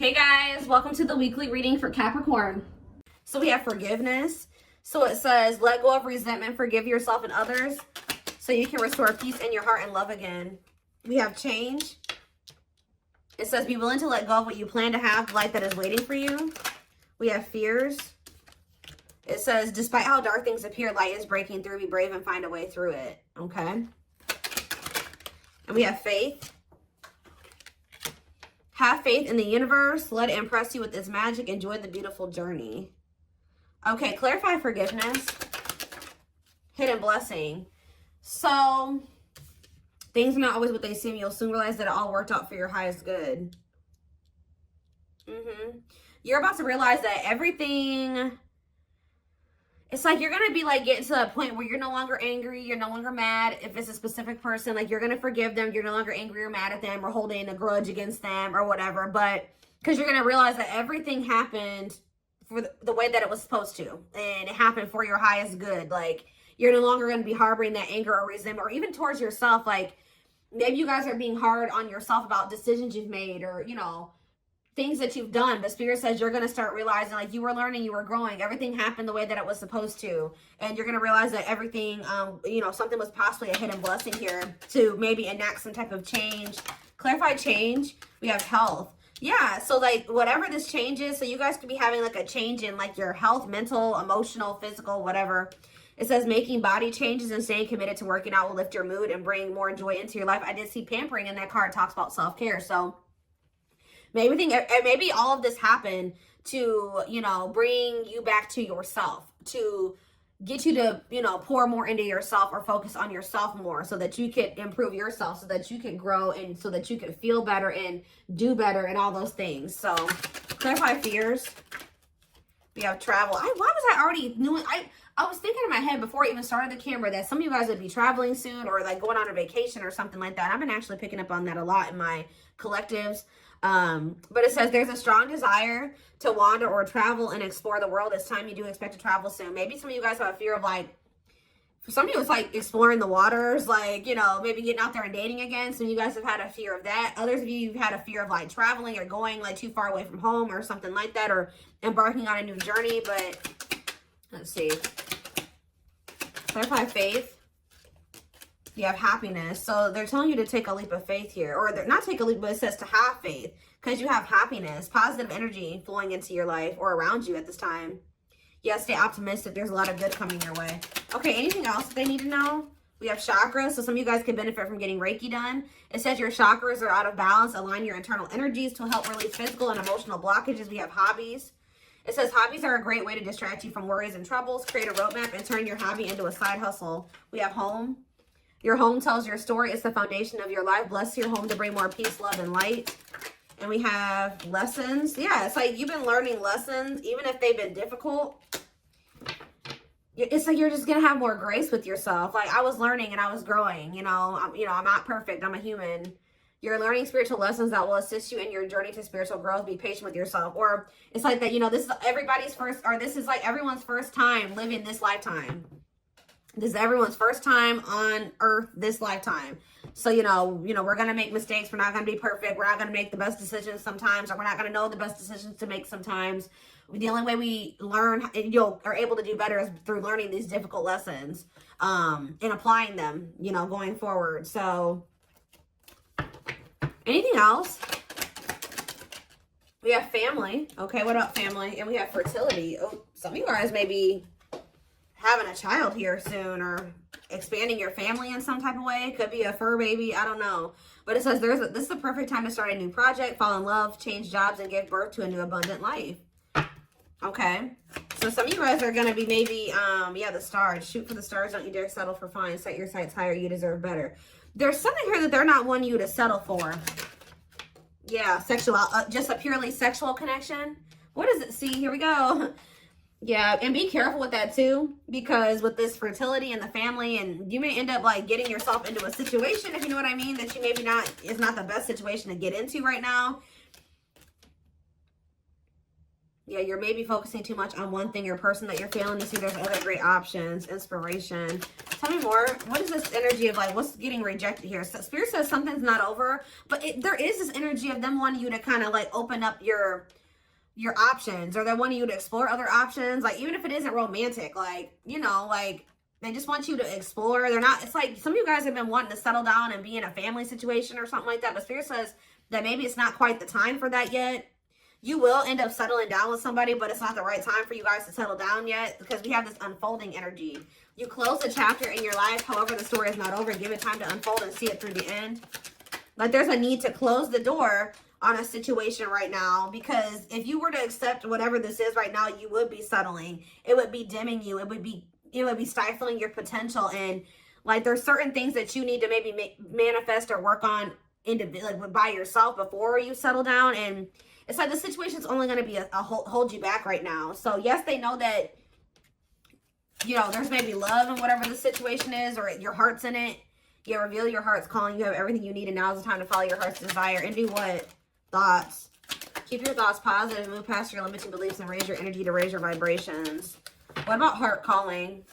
Hey guys, welcome to the weekly reading for Capricorn. So we have forgiveness. So it says, let go of resentment, forgive yourself and others so you can restore peace in your heart and love again. We have change. It says, be willing to let go of what you plan to have, life that is waiting for you. We have fears. It says, despite how dark things appear, light is breaking through. Be brave and find a way through it. Okay. And we have faith. Have faith in the universe. Let it impress you with its magic. Enjoy the beautiful journey. Okay, clarify forgiveness. Hidden blessing. So, things are not always what they seem. You'll soon realize that it all worked out for your highest good. You're about to realize that everything... It's like you're going to be like getting to a point where you're no longer angry. You're no longer mad if it's a specific person. Like you're going to forgive them. You're no longer angry or mad at them or holding a grudge against them or whatever. But because you're going to realize that everything happened for the way that it was supposed to. And it happened for your highest good. Like you're no longer going to be harboring that anger or resentment or even towards yourself. Like maybe you guys are being hard on yourself about decisions you've made or, you know, things that you've done, but Spirit says you're going to start realizing like you were learning, you were growing, everything happened the way that it was supposed to, and you're going to realize that everything, you know, something was possibly a hidden blessing here to maybe enact some type of change. Clarify change. We have health. Yeah, so like whatever this change is, so you guys could be having like a change in like your health, mental, emotional, physical, whatever. It says making body changes and staying committed to working out will lift your mood and bring more joy into your life. I did see pampering in that card. It talks about self-care, so maybe all of this happened to, you know, bring you back to yourself, to get you to, you know, pour more into yourself or focus on yourself more so that you can improve yourself, so that you can grow and so that you can feel better and do better and all those things. So clarify fears. We have travel. Why was I already doing? I was thinking in my head before I even started the camera that some of you guys would be traveling soon or like going on a vacation or something like that. I've been actually picking up on that a lot in my collectives. But it says there's a strong desire to wander or travel and explore the world. It's time you do expect to travel soon. Maybe some of you guys have a fear of like, for some of you it's like exploring the waters, like, you know, maybe getting out there and dating again. Some of you guys have had a fear of that. Others of you have had a fear of like traveling or going like too far away from home or something like that, or embarking on a new journey. But let's see. Clarify faith. You have happiness. So they're telling you to take a leap of faith here, or they're not take a leap, but it says to have faith because you have happiness, positive energy flowing into your life or around you at this time. Yeah, stay optimistic. There's a lot of good coming your way. Okay, anything else that they need to know? We have chakras. So some of you guys can benefit from getting Reiki done. It says your chakras are out of balance. Align your internal energies to help release physical and emotional blockages. We have hobbies. It says hobbies are a great way to distract you from worries and troubles. Create a roadmap and turn your hobby into a side hustle. We have home. Your home tells your story. It's the foundation of your life. Bless your home to bring more peace, love, and light. And we have lessons. Yeah, it's like you've been learning lessons, even if they've been difficult. It's like you're just going to have more grace with yourself. Like I was learning and I was growing. You know, I'm not perfect. I'm a human. You're learning spiritual lessons that will assist you in your journey to spiritual growth. Be patient with yourself. Or it's like that, you know, this is everybody's first, or this is like everyone's first time living this lifetime. This is everyone's first time on earth this lifetime. So, you know, we're going to make mistakes. We're not going to be perfect. We're not going to make the best decisions sometimes, or we're not going to know the best decisions to make sometimes. The only way we learn and are able to do better is through learning these difficult lessons and applying them, you know, going forward. So anything else? We have family. Okay, what about family? And we have fertility. Oh, some of you guys may be having a child here soon or expanding your family in some type of way. It could be a fur baby. I don't know. But it says this is the perfect time to start a new project, fall in love, change jobs, and give birth to a new abundant life. Okay. So some of you guys are going to be maybe, yeah, the stars. Shoot for the stars. Don't you dare settle for fine. Set your sights higher. You deserve better. There's something here that they're not wanting you to settle for. Yeah, sexual, just a purely sexual connection. What does it see? Here we go. Yeah, and be careful with that too, because with this fertility and the family, and you may end up like getting yourself into a situation, if you know what I mean, that you maybe is not the best situation to get into right now. Yeah, you're maybe focusing too much on one thing or person that you're failing to see there's other great options. Inspiration. Tell me more. What is this energy of like, what's getting rejected here? So Spirit says something's not over, but there is this energy of them wanting you to kind of like open up your options, or they're wanting you to explore other options. Like, even if it isn't romantic, like, you know, like, they just want you to explore. They're not, it's like some of you guys have been wanting to settle down and be in a family situation or something like that, but Spirit says that maybe it's not quite the time for that yet. You will end up settling down with somebody, but it's not the right time for you guys to settle down yet, because we have this unfolding energy. You close a chapter in your life, however, the story is not over. Give it time to unfold and see it through the end. Like, there's a need to close the door on a situation right now, because if you were to accept whatever this is right now, you would be settling. It would be dimming you. It would be stifling your potential. And like, there's certain things that you need to maybe manifest or work on like by yourself before you settle down. And it's like the situation's only going to be a hold you back right now. So yes, they know that, you know, there's maybe love in whatever the situation is, or your heart's in it. You reveal your heart's calling. You have everything you need, and now is the time to follow your heart's desire. And do what? Thoughts. Keep your thoughts positive, move past your limiting beliefs, and raise your energy to raise your vibrations. What about heart calling?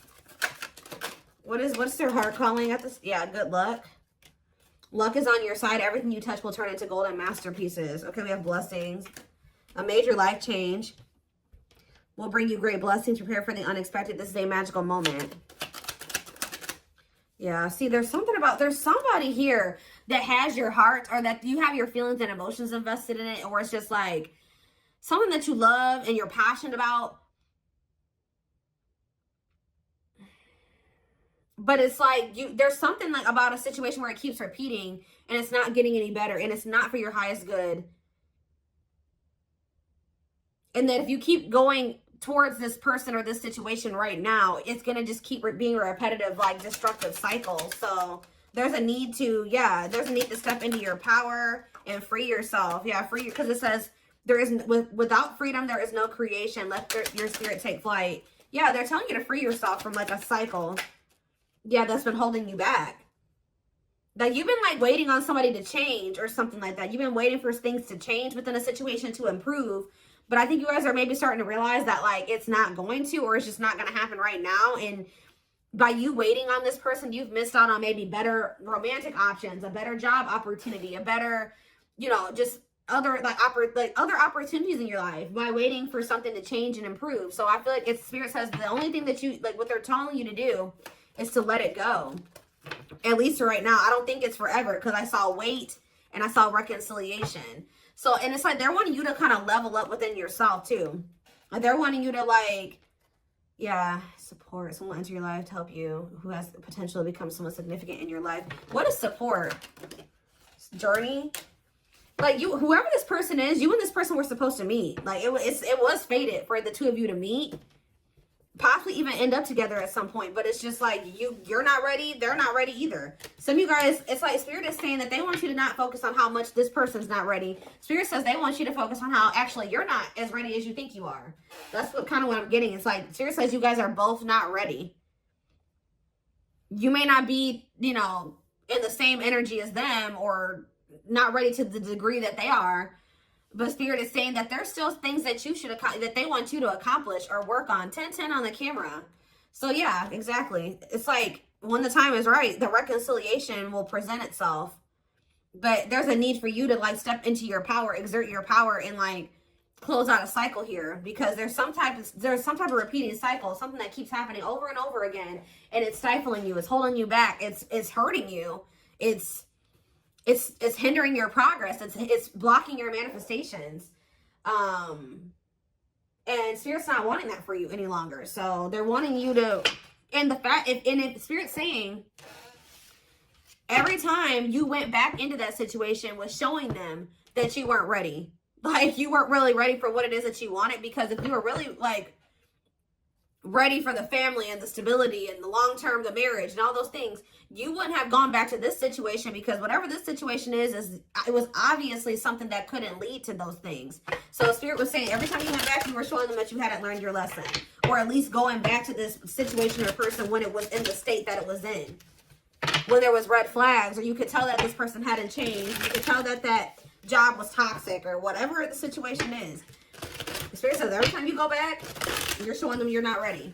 What's their heart calling at this? Yeah, good luck. Luck is on your side. Everything you touch will turn into golden masterpieces. Okay, we have blessings. A major life change will bring you great blessings. Prepare for the unexpected. This is a magical moment. Yeah, see, there's somebody here that has your heart, or that you have your feelings and emotions invested in it, or it's just like something that you love and you're passionate about. But it's like there's something like about a situation where it keeps repeating and it's not getting any better, and it's not for your highest good. And that if you keep going towards this person or this situation right now, it's going to just keep being a repetitive, like, destructive cycle. So there's a need to, step into your power and free yourself. Yeah, free, because it says without freedom, there is no creation. Let your spirit take flight. Yeah, they're telling you to free yourself from like a cycle. Yeah, that's been holding you back. That you've been like waiting on somebody to change or something like that. You've been waiting for things to change within a situation to improve. But I think you guys are maybe starting to realize that like it's not going to, or it's just not going to happen right now. And by you waiting on this person, you've missed out on maybe better romantic options, a better job opportunity, a better, you know, just other other opportunities in your life by waiting for something to change and improve. So I feel like it's Spirit says the only thing that you like, what they're telling you to do is to let it go. At least right now. I don't think it's forever, because I saw wait and I saw reconciliation. So, and it's like they're wanting you to kind of level up within yourself too. Like they're wanting you to like, yeah, support someone into your life to help you who has the potential to become someone significant in your life. What is support? Journey? Like whoever this person is, you and this person were supposed to meet. Like it was fated for the two of you to meet. Possibly even end up together at some point, but it's just like you're not ready, they're not ready either. Some of you guys, it's like Spirit is saying that they want you to not focus on how much this person's not ready. Spirit says they want you to focus on how actually you're not as ready as you think you are. That's what I'm getting. It's like Spirit says you guys are both not ready. You may not be, you know, in the same energy as them, or not ready to the degree that they are. But Spirit is saying that there's still things that you should that they want you to accomplish or work on. 10-10 on the camera. So yeah, exactly. It's like when the time is right, the reconciliation will present itself. But there's a need for you to like step into your power, exert your power, and like close out a cycle here, because there's some type of repeating cycle, something that keeps happening over and over again, and it's stifling you, it's holding you back, it's hurting you, it's hindering your progress. It's blocking your manifestations. And Spirit's not wanting that for you any longer. So they're wanting you to, and if Spirit's saying every time you went back into that situation was showing them that you weren't ready. Like you weren't really ready for what it is that you wanted, because if you were really like ready for the family and the stability and the long-term, the marriage and all those things, you wouldn't have gone back to this situation, because whatever this situation is it was obviously something that couldn't lead to those things. So Spirit was saying every time you went back, you were showing them that you hadn't learned your lesson, or at least going back to this situation or person when it was in the state that it was in, when there was red flags, or you could tell that this person hadn't changed, you could tell that that job was toxic, or whatever the situation is. Spirit says every time you go back, you're showing them you're not ready.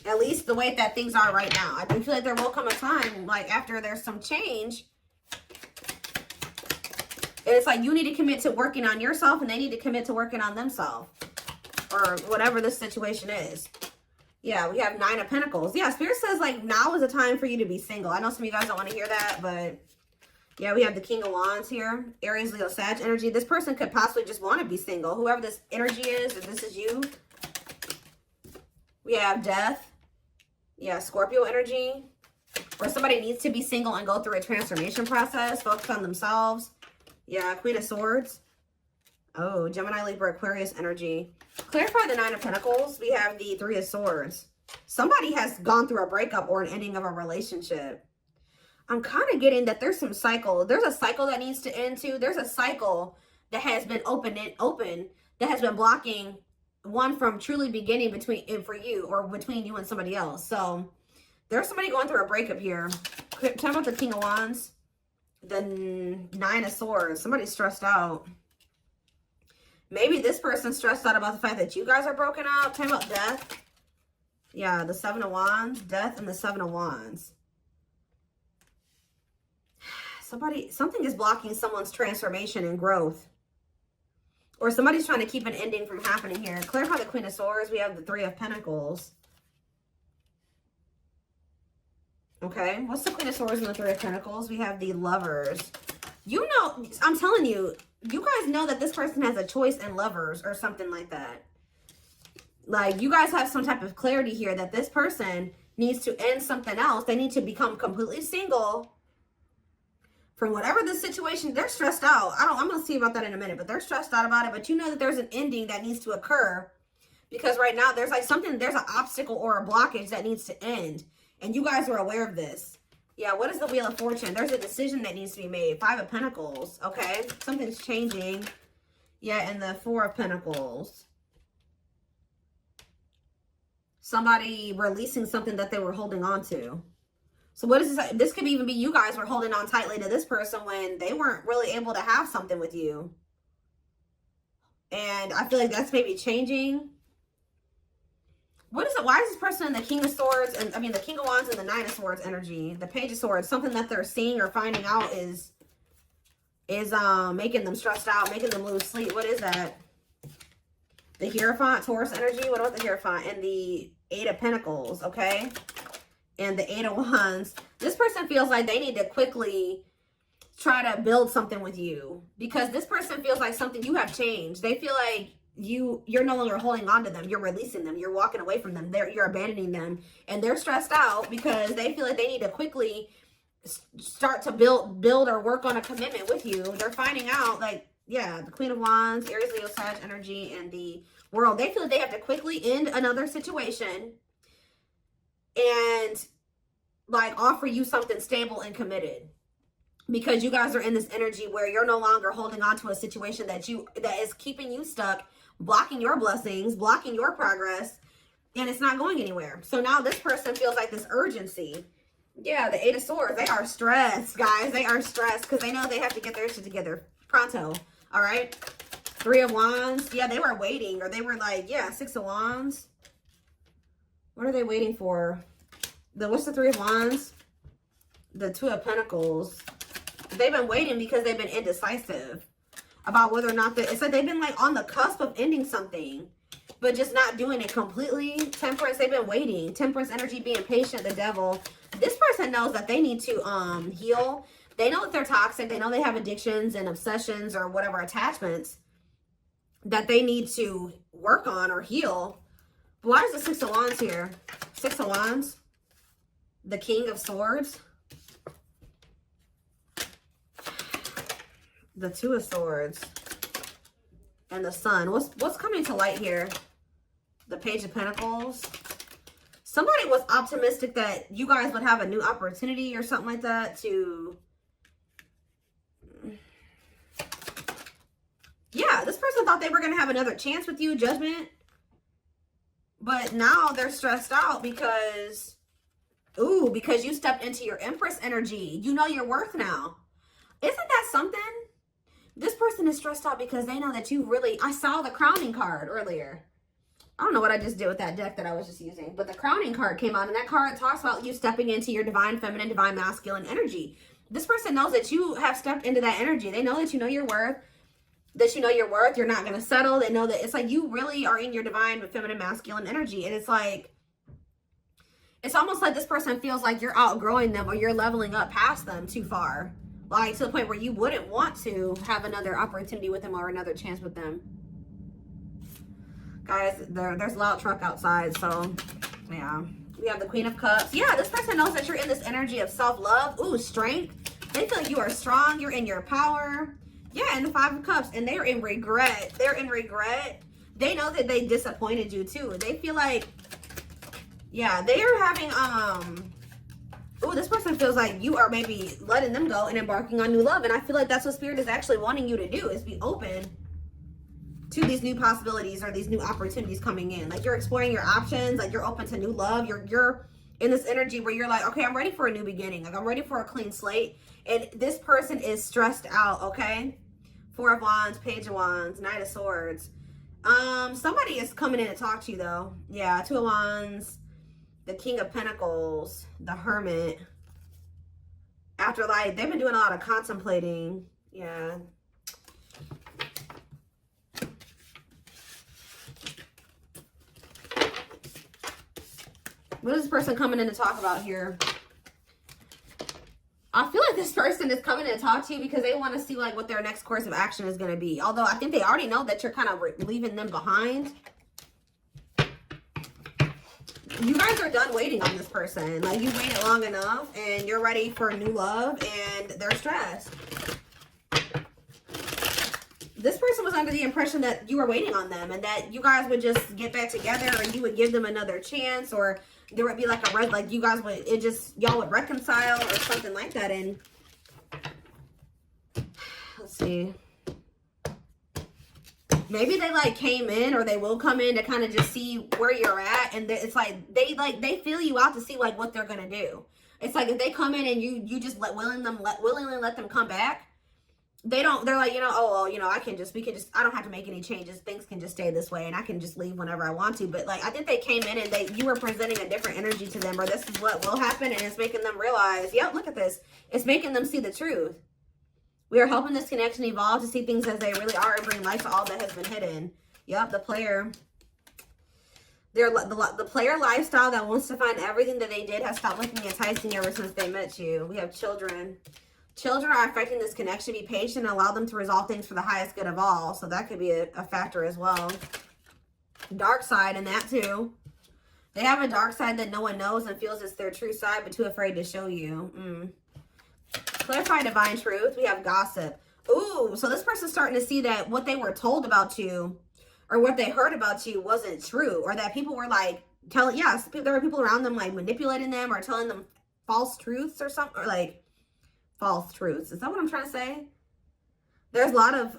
At least the way that things are right now. I do feel like there will come a time, like after there's some change, and it's like you need to commit to working on yourself and they need to commit to working on themselves. Or whatever this situation is. Yeah, we have 9 of Pentacles. Yeah, Spirit says like now is the time for you to be single. I know some of you guys don't want to hear that, but yeah, we have the King of Wands here. Aries, Leo, Sag energy. This person could possibly just want to be single. Whoever this energy is, if this is you. We have Death. Yeah, Scorpio energy. Or somebody needs to be single and go through a transformation process. Focus on themselves. Yeah, Queen of Swords. Oh, Gemini, Libra, Aquarius energy. Clarify the 9 of Pentacles. We have the 3 of Swords. Somebody has gone through a breakup or an ending of a relationship. I'm kind of getting that there's some cycle. There's a cycle that needs to end too. There's a cycle that has been open that has been blocking one from truly beginning for you or between you and somebody else. So there's somebody going through a breakup here. Talk about the King of Wands, the 9 of Swords. Somebody's stressed out. Maybe this person's stressed out about the fact that you guys are broken up. Talk about Death. Yeah, the 7 of Wands, Death, and the 7 of Wands. Something is blocking someone's transformation and growth. Or somebody's trying to keep an ending from happening here. Clarify the Queen of Swords. We have the 3 of Pentacles. Okay, what's the Queen of Swords and the 3 of Pentacles? We have the Lovers. You know, I'm telling you, you guys know that this person has a choice in Lovers or something like that. Like, you guys have some type of clarity here that this person needs to end something else. They need to become completely single. From whatever the situation, they're stressed out. I'm going to see about that in a minute, but they're stressed out about it. But you know that there's an ending that needs to occur because right now there's like there's an obstacle or a blockage that needs to end. And you guys are aware of this. Yeah, what is the Wheel of Fortune? There's a decision that needs to be made. 5 of Pentacles, okay? Something's changing. Yeah, and the 4 of Pentacles. Somebody releasing something that they were holding on to. So what is this? This could even be you guys were holding on tightly to this person when they weren't really able to have something with you. And I feel like that's maybe changing. What is it? Why is this person in the King of Swords and the King of Wands and the 9 of Swords energy? The Page of Swords, something that they're seeing or finding out is making them stressed out, making them lose sleep. What is that? The Hierophant, Taurus energy. What about the Hierophant? And the 8 of Pentacles, okay? And the 8 of Wands. This person feels like they need to quickly try to build something with you because this person feels like you have changed. They feel like you're no longer holding on to them. You're releasing them. You're walking away from them. You're abandoning them. And they're stressed out because they feel like they need to quickly start to build or work on a commitment with you. They're finding out, like, yeah, the Queen of Wands, Aries, Leo, Sag energy, and the World. They feel like they have to quickly end another situation and like offer you something stable and committed. Because you guys are in this energy where you're no longer holding on to a situation that is keeping you stuck, blocking your blessings, blocking your progress, and it's not going anywhere. So now this person feels like this urgency. Yeah, the 8 of Swords. They are stressed, guys. They are stressed because they know they have to get their shit together pronto. All right. 3 of Wands. Yeah, they were waiting, or they were like, yeah, 6 of Wands. What are they waiting for? What's the 3 of Wands? The 2 of Pentacles. They've been waiting because they've been indecisive about whether or not it's like they've been like on the cusp of ending something, but just not doing it completely. Temperance, they've been waiting. Temperance energy, being patient, the Devil. This person knows that they need to heal. They know that they're toxic. They know they have addictions and obsessions or whatever attachments that they need to work on or heal. But why is the 6 of Wands here? 6 of Wands. The King of Swords. The 2 of Swords. And the Sun. What's coming to light here? The Page of Pentacles. Somebody was optimistic that you guys would have a new opportunity or something like that to... Yeah, this person thought they were going to have another chance with you, Judgment. But now they're stressed out because... Ooh, because you stepped into your Empress energy. You know your worth now. Isn't that something? This person person is stressed out because they know that you really, I saw the crowning card earlier. I don't know what I just did with that deck that I was just using, but the crowning card came out, and that card talks about you stepping into your divine feminine, divine masculine energy. This person knows that you have stepped into that energy. They know that you know your worth, you're not going to settle. They know that it's like you really are in your divine feminine, masculine energy. And it's like, it's almost like this person feels like you're outgrowing them or you're leveling up past them too far. Like to the point where you wouldn't want to have another opportunity with them or another chance with them. Guys, there's a loud truck outside, so yeah. We have the Queen of Cups. Yeah, this person knows that you're in this energy of self-love. Ooh, strength. They feel like you are strong. You're in your power. Yeah, and the Five of Cups. And they're in regret. They're in regret. They know that they disappointed you too. They feel like, yeah, they are having, ooh, this person feels like you are maybe letting them go and embarking on new love. And I feel like that's what Spirit is actually wanting you to do, is be open to these new possibilities or these new opportunities coming in. Like you're exploring your options, like you're open to new love. You're in this energy where you're like, okay, I'm ready for a new beginning. Like I'm ready for a clean slate. And this person is stressed out, okay? Four of Wands, Page of Wands, Knight of Swords. Somebody is coming in to talk to you though. Yeah, Two of Wands, the King of Pentacles, the Hermit. After like, they've been doing a lot of contemplating. Yeah. What is this person coming in to talk about here? I feel like this person is coming in to talk to you because they want to see like what their next course of action is going to be. Although I think they already know that you're kind of leaving them behind. You guys are done waiting on this person. Like you waited long enough and you're ready for new love and they're stressed. This person was under the impression that you were waiting on them and that you guys would just get back together or you would give them another chance, or there would be like a like you guys would, y'all would reconcile or something like that. And let's see, maybe they like came in, or they will come in to kind of just see where you're at, and it's like they feel you out to see like what they're gonna do. It's like if they come in and you just willingly let them come back, they're like, you know, oh, well, you know, I don't have to make any changes. Things can just stay this way and I can just leave whenever I want to. But like, I think they came in and you were presenting a different energy to them, or this is what will happen. And it's making them realize, yep, look at this. It's making them see the truth. We are helping this connection evolve to see things as they really are and bring light to all that has been hidden. Yep, the player. The player lifestyle that wants to find everything that they did has stopped looking enticing ever since they met you. We have children. Children are affecting this connection. Be patient and allow them to resolve things for the highest good of all. So that could be a factor as well. Dark side in that too. They have a dark side that no one knows and feels it's their true side, but too afraid to show you. Clarify divine truth. We have gossip. Ooh, so this person's starting to see that what they were told about you or what they heard about you wasn't true, or that people were like telling, yes, there were people around them like manipulating them or telling them false truths or something, or like false truths. Is that what I'm trying to say? There's a lot of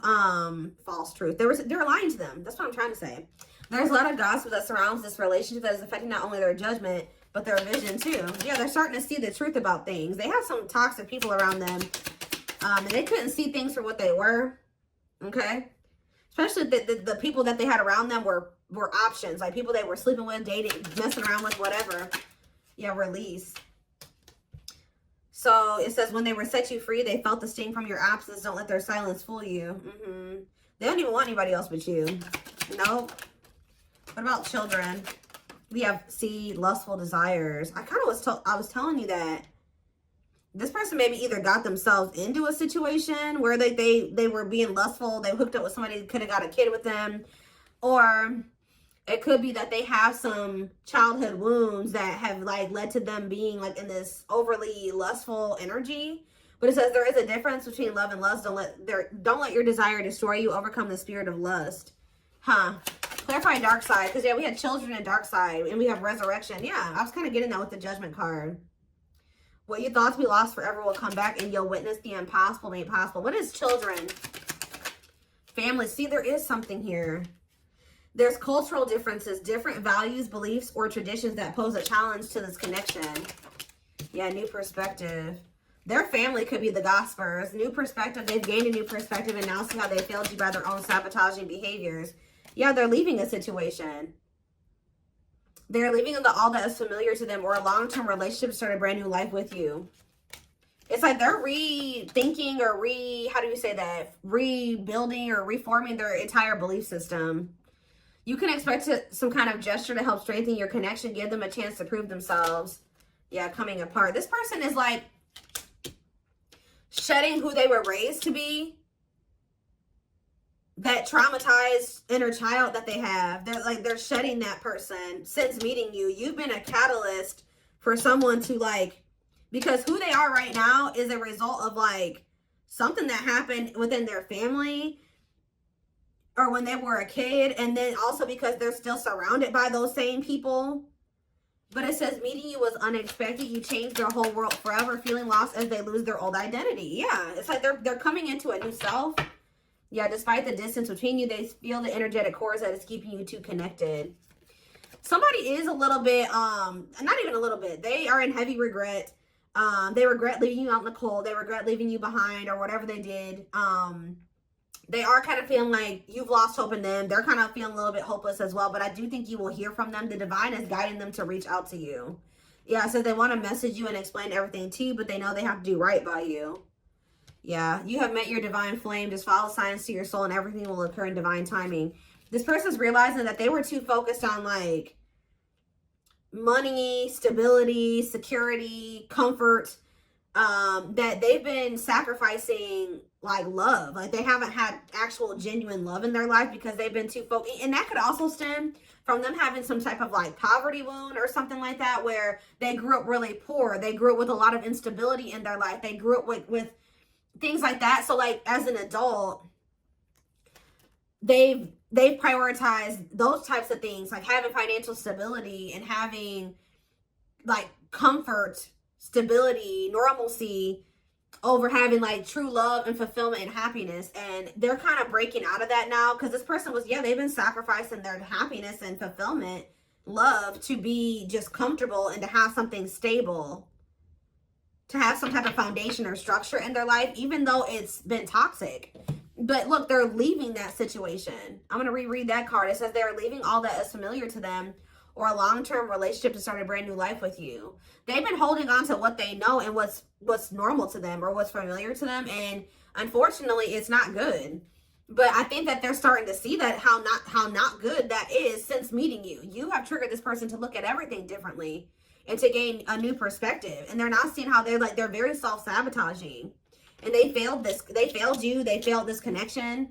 false truth. They were lying to them. That's what I'm trying to say. There's a lot of gossip that surrounds this relationship that is affecting not only their judgment, but their vision too. Yeah, they're starting to see the truth about things. They have some toxic people around them. And they couldn't see things for what they were. Okay? Especially the people that they had around them were options. Like people they were sleeping with, dating, messing around with, whatever. Yeah, release. So it says, when they were set you free, they felt the sting from your absence. Don't let their silence fool you. They don't even want anybody else but you. Nope. What about children? We have C, lustful desires. I was telling you that this person maybe either got themselves into a situation where they were being lustful. They hooked up with somebody who could have got a kid with them. Or it could be that they have some childhood wounds that have like led to them being like in this overly lustful energy. But it says there is a difference between love and lust. Don't let your desire destroy you. Overcome the spirit of lust. Clarify dark side. Because yeah, we had children and dark side, and we have resurrection. Yeah, I was kind of getting that with the judgment card. What you thought to be lost forever will come back, and you'll witness the impossible made possible. What is children? Family. See, there is something here. There's cultural differences, different values, beliefs, or traditions that pose a challenge to this connection. Yeah, new perspective. Their family could be the gossipers. New perspective. They've gained a new perspective and now see how they failed you by their own sabotaging behaviors. Yeah, they're leaving a situation. They're leaving all that is familiar to them, or a long-term relationship to start a brand new life with you. It's like they're rethinking or how do you say that? Rebuilding or reforming their entire belief system. You can expect some kind of gesture to help strengthen your connection, give them a chance to prove themselves. Yeah, coming apart. This person is like shedding who they were raised to be. That traumatized inner child that they have. They're shedding that person since meeting you. You've been a catalyst for someone to like, because who they are right now is a result of like something that happened within their family or when they were a kid. And then also because they're still surrounded by those same people. But it says meeting you was unexpected. You changed their whole world forever, feeling lost as they lose their old identity. Yeah, it's like they're coming into a new self. Yeah, despite the distance between you, they feel the energetic cords that is keeping you two connected. Somebody is a little bit, not even a little bit. They are in heavy regret. They regret leaving you out in the cold. They regret leaving you behind or whatever they did. They are kind of feeling like you've lost hope in them. They're kind of feeling a little bit hopeless as well. But I do think you will hear from them. The divine is guiding them to reach out to you. Yeah, so they want to message you and explain everything to you, but they know they have to do right by you. Yeah, you have met your divine flame. Just follow signs to your soul and everything will occur in divine timing. This person's realizing that they were too focused on like money, stability, security, comfort, that they've been sacrificing like love. Like they haven't had actual genuine love in their life because they've been too focused. And that could also stem from them having some type of like poverty wound or something like that, where they grew up really poor. They grew up with a lot of instability in their life. They grew up with things like that. So like as an adult, they've prioritized those types of things, like having financial stability and having like comfort, stability, normalcy over having like true love and fulfillment and happiness. And they're kind of breaking out of that now because this person was, yeah, they've been sacrificing their happiness and fulfillment, love, to be just comfortable and to have something stable, to have some type of foundation or structure in their life, even though it's been toxic. But look, they're leaving that situation. I'm going to reread that card. It says they're leaving all that is familiar to them or a long-term relationship to start a brand new life with you. They've been holding on to what they know and what's normal to them or what's familiar to them. And unfortunately, it's not good. But I think that they're starting to see that how not good that is since meeting you. You have triggered this person to look at everything differently and to gain a new perspective. And they're not seeing how they're very self-sabotaging. And they failed you. They failed this connection.